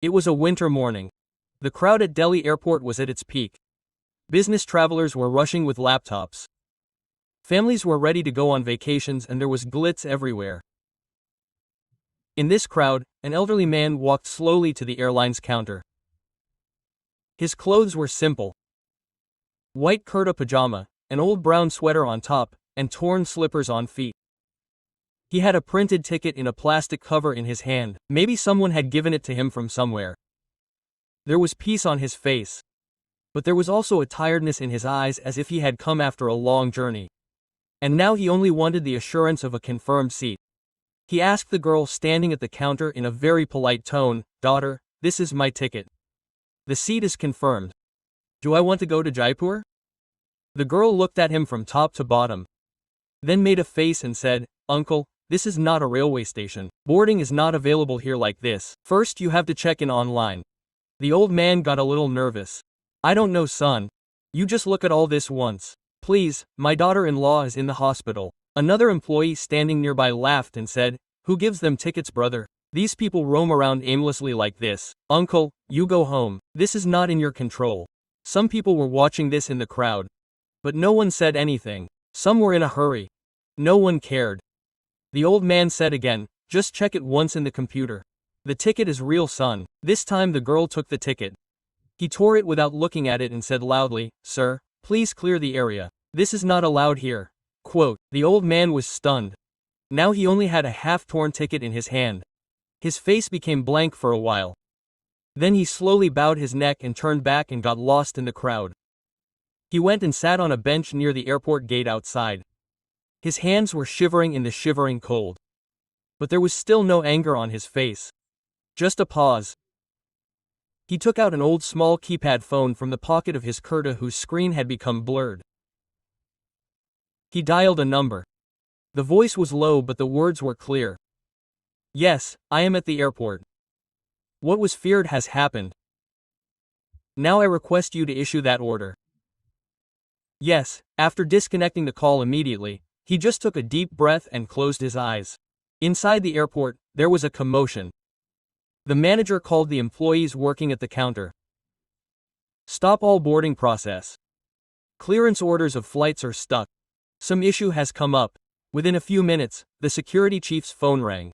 It was a winter morning. The crowd at Delhi airport was at its peak. Business travelers were rushing with laptops. Families were ready to go on vacations and there was glitz everywhere. In this crowd, an elderly man walked slowly to the airline's counter. His clothes were simple. White kurta pajama, an old brown sweater on top, and torn slippers on feet. He had a printed ticket in a plastic cover in his hand. Maybe someone had given it to him from somewhere. There was peace on his face. But there was also a tiredness in his eyes as if he had come after a long journey. And now he only wanted the assurance of a confirmed seat. He asked the girl standing at the counter in a very polite tone, "Daughter, this is my ticket. The seat is confirmed. Do I want to go to Jaipur?" The girl looked at him from top to bottom. Then made a face and said, "Uncle, this is not a railway station. Boarding is not available here like this. First you have to check in online." The old man got a little nervous. "I don't know, son. You just look at all this once. Please, my daughter-in-law is in the hospital." Another employee standing nearby laughed and said, "Who gives them tickets, brother? These people roam around aimlessly like this. Uncle, you go home. This is not in your control." Some people were watching this in the crowd. But no one said anything. Some were in a hurry. No one cared. The old man said again, "Just check it once in the computer. The ticket is real, son." This time the girl took the ticket. He tore it without looking at it and said loudly, "Sir, please clear the area. This is not allowed here." Quote, the old man was stunned. Now he only had a half-torn ticket in his hand. His face became blank for a while. Then he slowly bowed his neck and turned back and got lost in the crowd. He went and sat on a bench near the airport gate outside. His hands were shivering in the shivering cold. But there was still no anger on his face. Just a pause. He took out an old small keypad phone from the pocket of his kurta whose screen had become blurred. He dialed a number. The voice was low but the words were clear. "Yes, I am at the airport. What was feared has happened. Now I request you to issue that order." Yes, after disconnecting the call immediately, he just took a deep breath and closed his eyes. Inside the airport, there was a commotion. The manager called the employees working at the counter. "Stop all boarding process. Clearance orders of flights are stuck. Some issue has come up." Within a few minutes, the security chief's phone rang.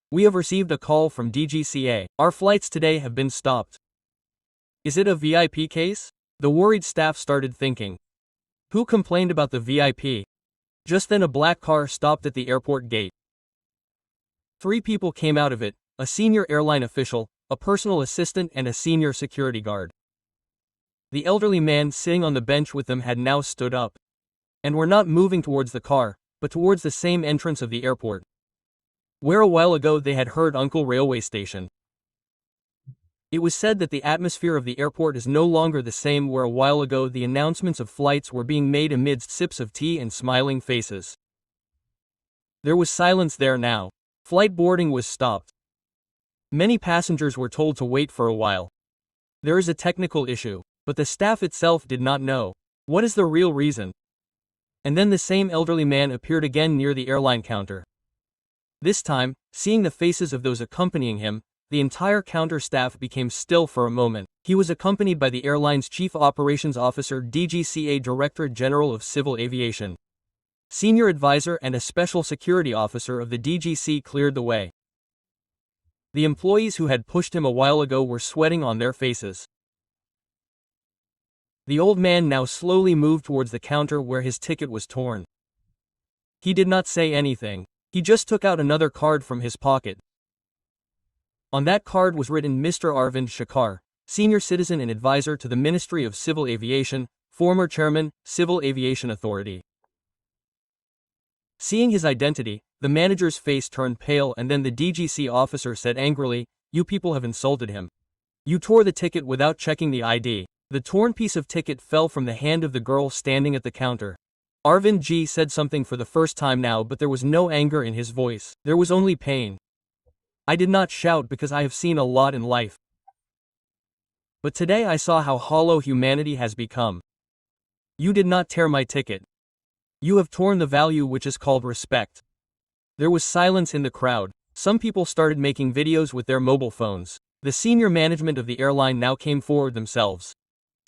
"We have received a call from DGCA. Our flights today have been stopped." "Is it a VIP case?" The worried staff started thinking. Who complained about the VIP? Just then a black car stopped at the airport gate. 3 people came out of it, a senior airline official, a personal assistant and a senior security guard. The elderly man sitting on the bench with them had now stood up. And were not moving towards the car, but towards the same entrance of the airport. Where a while ago they had heard Uncle Railway Station. It was said that the atmosphere of the airport is no longer the same where a while ago the announcements of flights were being made amidst sips of tea and smiling faces. There was silence there now. Flight boarding was stopped. Many passengers were told to wait for a while. There is a technical issue, but the staff itself did not know. What is the real reason? And then the same elderly man appeared again near the airline counter. This time, seeing the faces of those accompanying him, the entire counter staff became still for a moment. He was accompanied by the airline's Chief Operations Officer, DGCA Director General of Civil Aviation. Senior advisor and a special security officer of the DGC cleared the way. The employees who had pushed him a while ago were sweating on their faces. The old man now slowly moved towards the counter where his ticket was torn. He did not say anything. He just took out another card from his pocket. On that card was written Mr. Arvind Shakar, Senior Citizen and Advisor to the Ministry of Civil Aviation, former Chairman, Civil Aviation Authority. Seeing his identity, the manager's face turned pale and then the DGC officer said angrily, "You people have insulted him. You tore the ticket without checking the ID." The torn piece of ticket fell from the hand of the girl standing at the counter. Arvind G said something for the first time now, but there was no anger in his voice. There was only pain. "I did not shout because I have seen a lot in life. But today I saw how hollow humanity has become. You did not tear my ticket. You have torn the value which is called respect." There was silence in the crowd. Some people started making videos with their mobile phones. The senior management of the airline now came forward themselves.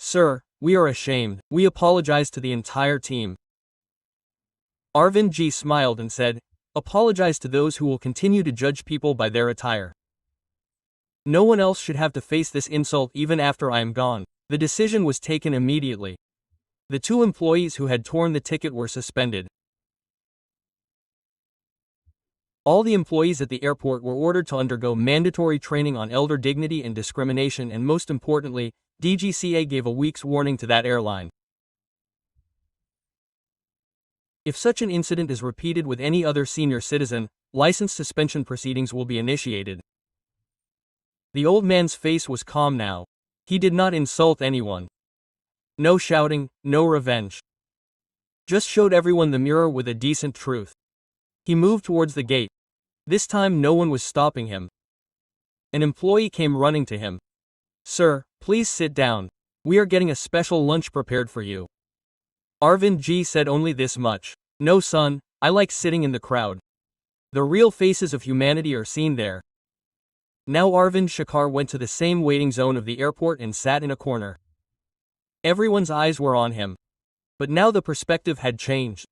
"Sir, we are ashamed. We apologize to the entire team." Arvind G smiled and said, "Apologize to those who will continue to judge people by their attire. No one else should have to face this insult even after I am gone." The decision was taken immediately. The 2 employees who had torn the ticket were suspended. All the employees at the airport were ordered to undergo mandatory training on elder dignity and discrimination, and most importantly, DGCA gave a week's warning to that airline. If such an incident is repeated with any other senior citizen, license suspension proceedings will be initiated. The old man's face was calm now. He did not insult anyone. No shouting, no revenge. Just showed everyone the mirror with a decent truth. He moved towards the gate. This time no one was stopping him. An employee came running to him. "Sir, please sit down. We are getting a special lunch prepared for you." Arvind G said only this much. "No son, I like sitting in the crowd. The real faces of humanity are seen there." Now Arvind Shankar went to the same waiting zone of the airport and sat in a corner. Everyone's eyes were on him. But now the perspective had changed.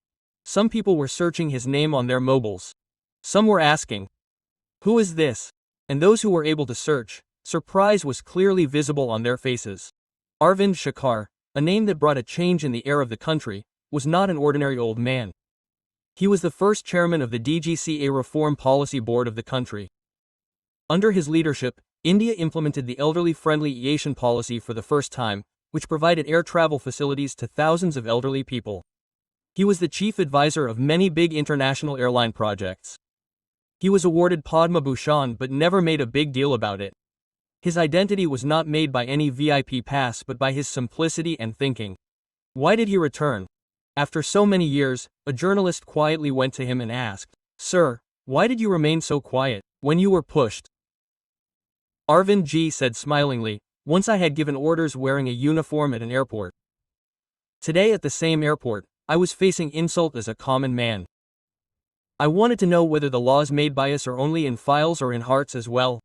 Some people were searching his name on their mobiles. Some were asking, "Who is this?" And those who were able to search, surprise was clearly visible on their faces. Arvind Shankar, a name that brought a change in the air of the country, was not an ordinary old man. He was the first chairman of the DGCA Reform Policy Board of the country. Under his leadership, India implemented the elderly-friendly aviation policy for the first time, which provided air travel facilities to thousands of elderly people. He was the chief advisor of many big international airline projects. He was awarded Padma Bhushan but never made a big deal about it. His identity was not made by any VIP pass but by his simplicity and thinking. Why did he return? After so many years, a journalist quietly went to him and asked, "Sir, why did you remain so quiet when you were pushed?" Arvind G said smilingly, "Once I had given orders wearing a uniform at an airport. Today at the same airport, I was facing insult as a common man. I wanted to know whether the laws made by us are only in files or in hearts as well."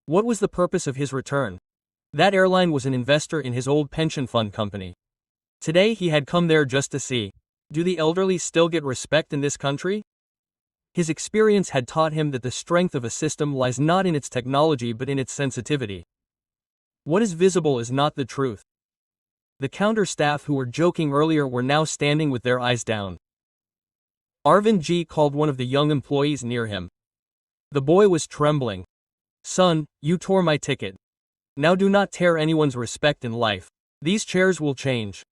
What was the purpose of his return? That airline was an investor in his old pension fund company. Today he had come there just to see, do the elderly still get respect in this country? His experience had taught him that the strength of a system lies not in its technology but in its sensitivity. What is visible is not the truth. The counter staff who were joking earlier were now standing with their eyes down. Arvind G called one of the young employees near him. The boy was trembling. "Son, you tore my ticket. Now do not tear anyone's respect in life. These chairs will change.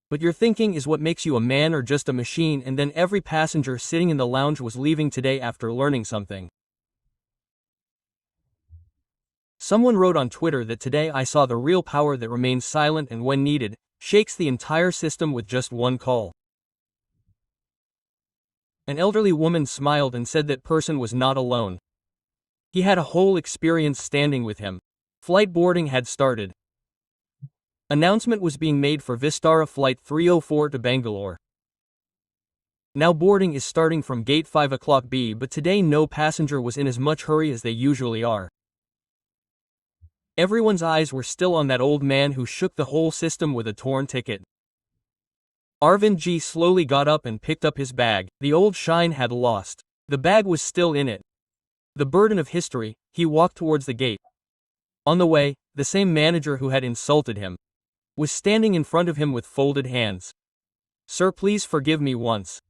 But your thinking is what makes you a man or just a machine." And then every passenger sitting in the lounge was leaving today after learning something. Someone wrote on Twitter that today I saw the real power that remains silent and when needed, shakes the entire system with just one call. An elderly woman smiled and said that person was not alone. He had a whole experience standing with him. Flight boarding had started. Announcement was being made for Vistara Flight 304 to Bangalore. Now boarding is starting from gate 5 o'clock B, but today no passenger was in as much hurry as they usually are. Everyone's eyes were still on that old man who shook the whole system with a torn ticket. Arvind G slowly got up and picked up his bag. The old shine had lost. The bag was still in it. The burden of history. He walked towards the gate. On the way, the same manager who had insulted him was standing in front of him with folded hands. "Sir, please forgive me once."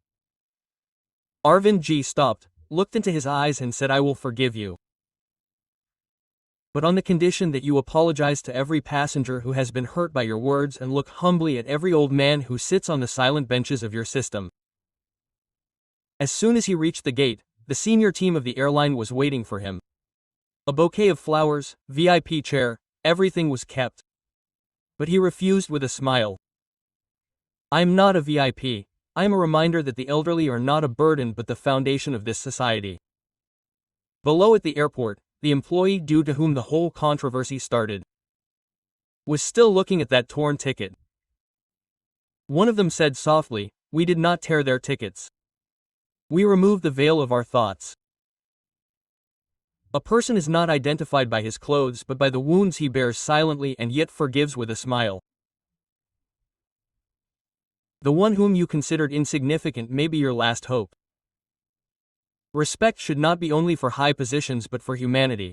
Arvind G stopped, looked into his eyes and said, "I will forgive you. But on the condition that you apologize to every passenger who has been hurt by your words and look humbly at every old man who sits on the silent benches of your system." As soon as he reached the gate, the senior team of the airline was waiting for him. A bouquet of flowers, VIP chair, everything was kept. But he refused with a smile. "I am not a VIP. I am a reminder that the elderly are not a burden but the foundation of this society." Below at the airport, the employee due to whom the whole controversy started was still looking at that torn ticket. One of them said softly, "We did not tear their tickets. We removed the veil of our thoughts." A person is not identified by his clothes but by the wounds he bears silently and yet forgives with a smile. The one whom you considered insignificant may be your last hope. Respect should not be only for high positions but for humanity.